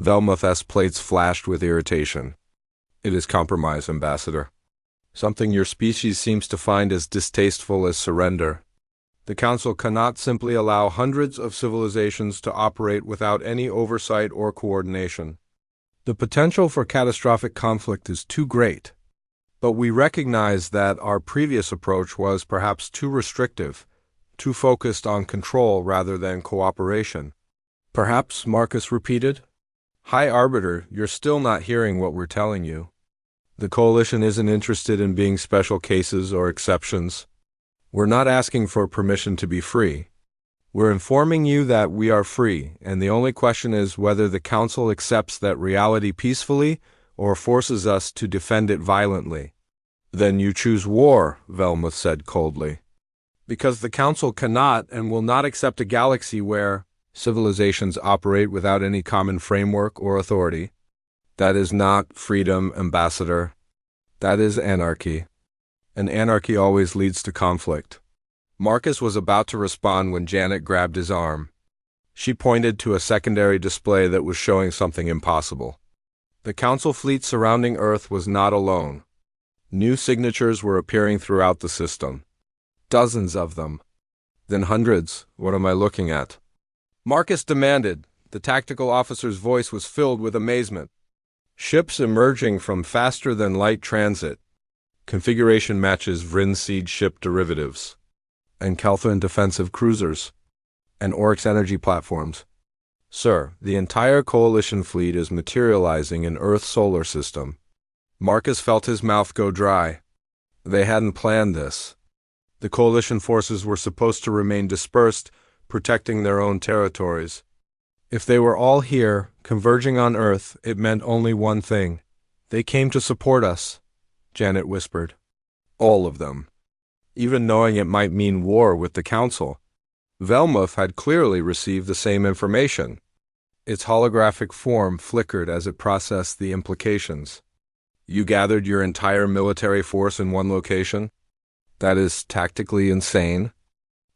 Velmuth's plates flashed with irritation. It is compromise, Ambassador. Something your species seems to find as distasteful as surrender. The Council cannot simply allow hundreds of civilizations to operate without any oversight or coordination. The potential for catastrophic conflict is too great. But we recognize that our previous approach was perhaps too restrictive, too focused on control rather than cooperation. Perhaps, Marcus repeated. High Arbiter, you're still not hearing what we're telling you. The Coalition isn't interested in being special cases or exceptions. We're not asking for permission to be free. We're informing you that we are free, and the only question is whether the Council accepts that reality peacefully or forces us to defend it violently. Then you choose war, Velmuth said coldly. Because the Council cannot and will not accept a galaxy where civilizations operate without any common framework or authority. That is not freedom, Ambassador. That is anarchy. And anarchy always leads to conflict. Marcus was about to respond when Janet grabbed his arm. She pointed to a secondary display that was showing something impossible. The Council fleet surrounding Earth was not alone. New signatures were appearing throughout the system. Dozens of them. Then hundreds. What am I looking at? Marcus demanded. The tactical officer's voice was filled with amazement. Ships emerging from faster-than-light transit. Configuration matches Vrinseed ship derivatives. And Kelthran defensive cruisers. And Oryx energy platforms. Sir, the entire Coalition fleet is materializing in Earth's solar system. Marcus felt his mouth go dry. They hadn't planned this. The Coalition forces were supposed to remain dispersed, protecting their own territories. If they were all here, converging on Earth, it meant only one thing. They came to support us, Janet whispered. All of them. Even knowing it might mean war with the Council. Velmuth had clearly received the same information. Its holographic form flickered as it processed the implications. You gathered your entire military force in one location? That is tactically insane.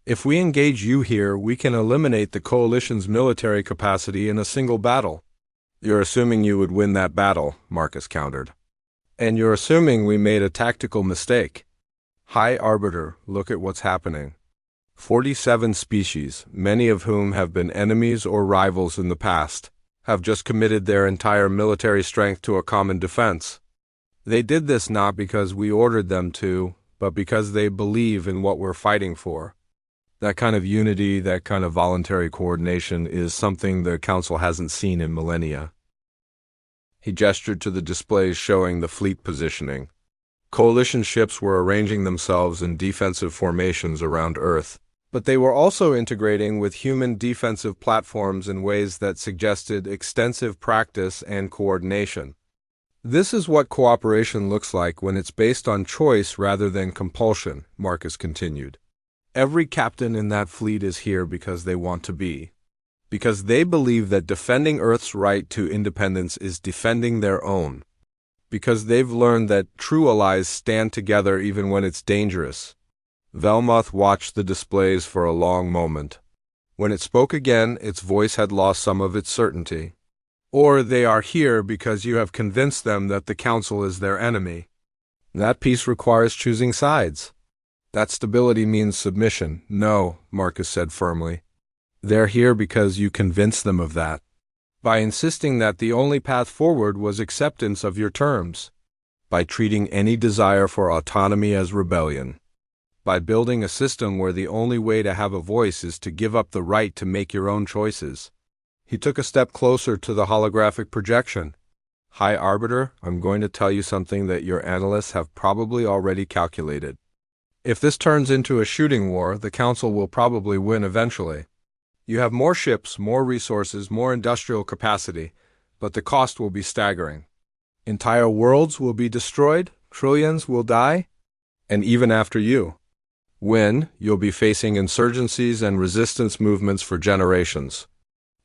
If we engage you here, we can eliminate the Coalition's military capacity in a single battle. You're assuming you would win that battle, Marcus countered. And you're assuming we made a tactical mistake. High Arbiter, look at what's happening. 47 species, many of whom have been enemies or rivals in the past, have just committed their entire military strength to a common defense. They did this not because we ordered them to, but because they believe in what we're fighting for. That kind of unity, that kind of voluntary coordination is something the Council hasn't seen in millennia. He gestured to the displays showing the fleet positioning. Coalition ships were arranging themselves in defensive formations around Earth, but they were also integrating with human defensive platforms in ways that suggested extensive practice and coordination. This is what cooperation looks like when it's based on choice rather than compulsion, Marcus continued. Every captain in that fleet is here because they want to be. Because they believe that defending Earth's right to independence is defending their own. Because they've learned that true allies stand together even when it's dangerous. Velmuth watched the displays for a long moment. When it spoke again, its voice had lost some of its certainty. Or they are here because you have convinced them that the Council is their enemy. That peace requires choosing sides. That stability means submission. No, Marcus said firmly. They're here because you convinced them of that. By insisting that the only path forward was acceptance of your terms. By treating any desire for autonomy as rebellion. By building a system where the only way to have a voice is to give up the right to make your own choices. He took a step closer to the holographic projection. High Arbiter, I'm going to tell you something that your analysts have probably already calculated. If this turns into a shooting war, the Council will probably win eventually. You have more ships, more resources, more industrial capacity, but the cost will be staggering. Entire worlds will be destroyed, trillions will die, and even after you win, you'll be facing insurgencies and resistance movements for generations.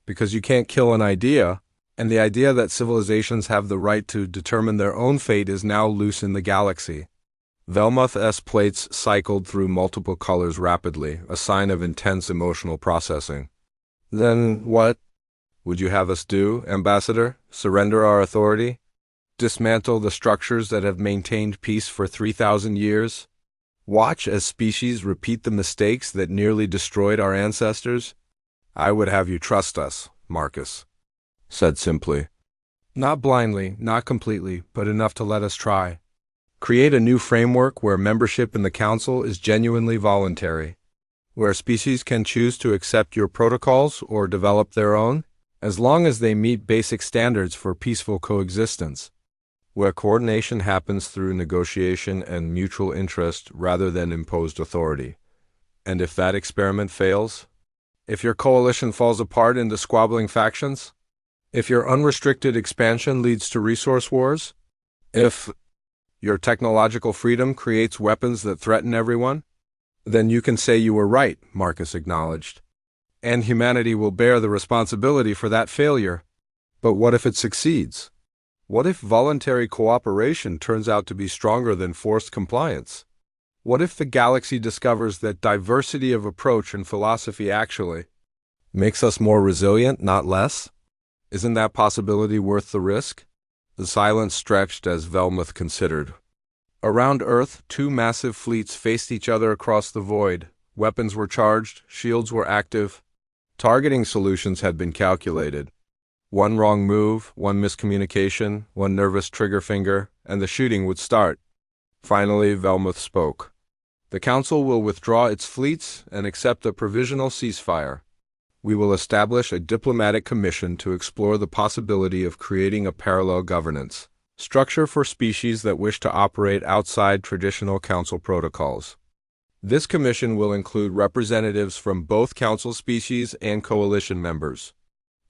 Because you can't kill an idea, and the idea that civilizations have the right to determine their own fate is now loose in the galaxy. Velmuth's plates cycled through multiple colors rapidly, a sign of intense emotional processing. Then what would you have us do, Ambassador? Surrender our authority? Dismantle the structures that have maintained peace for 3,000 years? Watch as species repeat the mistakes that nearly destroyed our ancestors? I would have you trust us, Marcus said simply. Not blindly, not completely, but enough to let us try. Create a new framework where membership in the Council is genuinely voluntary, where species can choose to accept your protocols or develop their own, as long as they meet basic standards for peaceful coexistence, where coordination happens through negotiation and mutual interest rather than imposed authority. And if that experiment fails? If your coalition falls apart into squabbling factions? If your unrestricted expansion leads to resource wars? If your technological freedom creates weapons that threaten everyone? Then you can say you were right, Marcus acknowledged. And humanity will bear the responsibility for that failure. But what if it succeeds? What if voluntary cooperation turns out to be stronger than forced compliance? What if the galaxy discovers that diversity of approach and philosophy actually makes us more resilient, not less? Isn't that possibility worth the risk? The silence stretched as Velmuth considered. Around Earth, two massive fleets faced each other across the void. Weapons were charged, shields were active. Targeting solutions had been calculated. One wrong move, one miscommunication, one nervous trigger finger, and the shooting would start. Finally, Velmuth spoke. The Council will withdraw its fleets and accept a provisional ceasefire. We will establish a diplomatic commission to explore the possibility of creating a parallel governance structure for species that wish to operate outside traditional Council protocols. This commission will include representatives from both Council species and Coalition members.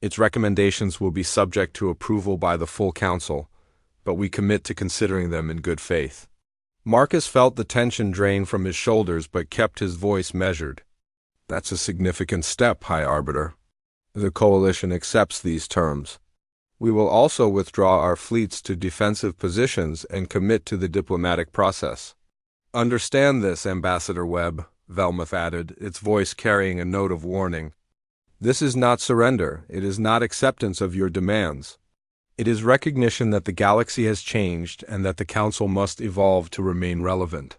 Its recommendations will be subject to approval by the full Council, but we commit to considering them in good faith. Marcus felt the tension drain from his shoulders but kept his voice measured. That's a significant step, High Arbiter. The Coalition accepts these terms. We will also withdraw our fleets to defensive positions and commit to the diplomatic process. Understand this, Ambassador Webb, Velmuth added, its voice carrying a note of warning. This is not surrender, it is not acceptance of your demands. It is recognition that the galaxy has changed and that the Council must evolve to remain relevant.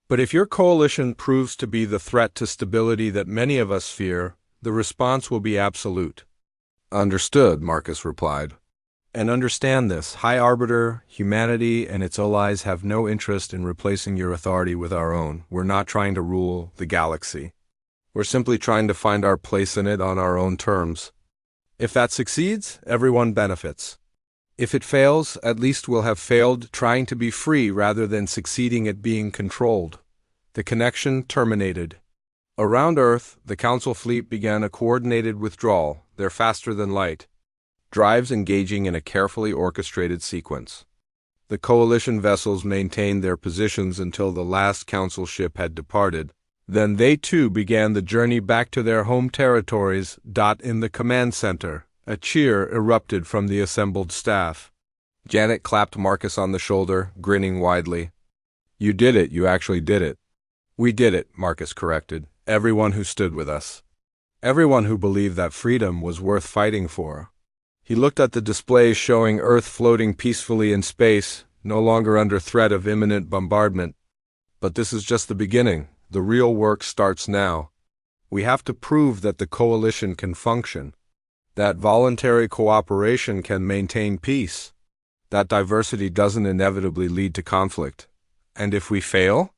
But if your coalition proves to be the threat to stability that many of us fear, the response will be absolute. Understood, Marcus replied. And understand this, High Arbiter, humanity and its allies have no interest in replacing your authority with our own. We're not trying to rule the galaxy. We're simply trying to find our place in it on our own terms. If that succeeds, everyone benefits. If it fails, at least we'll have failed trying to be free rather than succeeding at being controlled. The connection terminated. Around Earth, the Council fleet began a coordinated withdrawal, their faster than light. Drives engaging in a carefully orchestrated sequence. The Coalition vessels maintained their positions until the last Council ship had departed. Then they too began the journey back to their home territories. In the command center, a cheer erupted from the assembled staff. Janet clapped Marcus on the shoulder, grinning widely. You did it, you actually did it. We did it, Marcus corrected. Everyone who stood with us. Everyone who believed that freedom was worth fighting for. He looked at the displays showing Earth floating peacefully in space, no longer under threat of imminent bombardment. But this is just the beginning. The real work starts now. We have to prove that the Coalition can function, that voluntary cooperation can maintain peace, that diversity doesn't inevitably lead to conflict. And if we fail?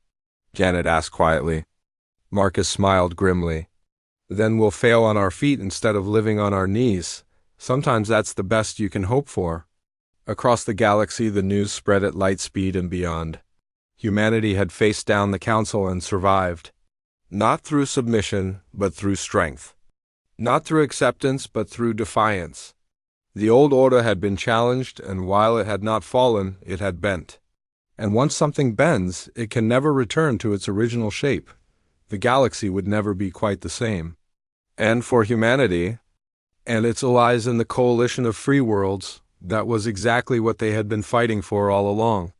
Janet asked quietly. Marcus smiled grimly. Then we'll fail on our feet instead of living on our knees. Sometimes that's the best you can hope for. Across the galaxy, the news spread at light speed and beyond. Humanity had faced down the Council and survived. Not through submission, but through strength. Not through acceptance, but through defiance. The old order had been challenged, and while it had not fallen, it had bent. And once something bends, it can never return to its original shape. The galaxy would never be quite the same. And for humanity, and its allies in the coalition of free worlds, that was exactly what they had been fighting for all along.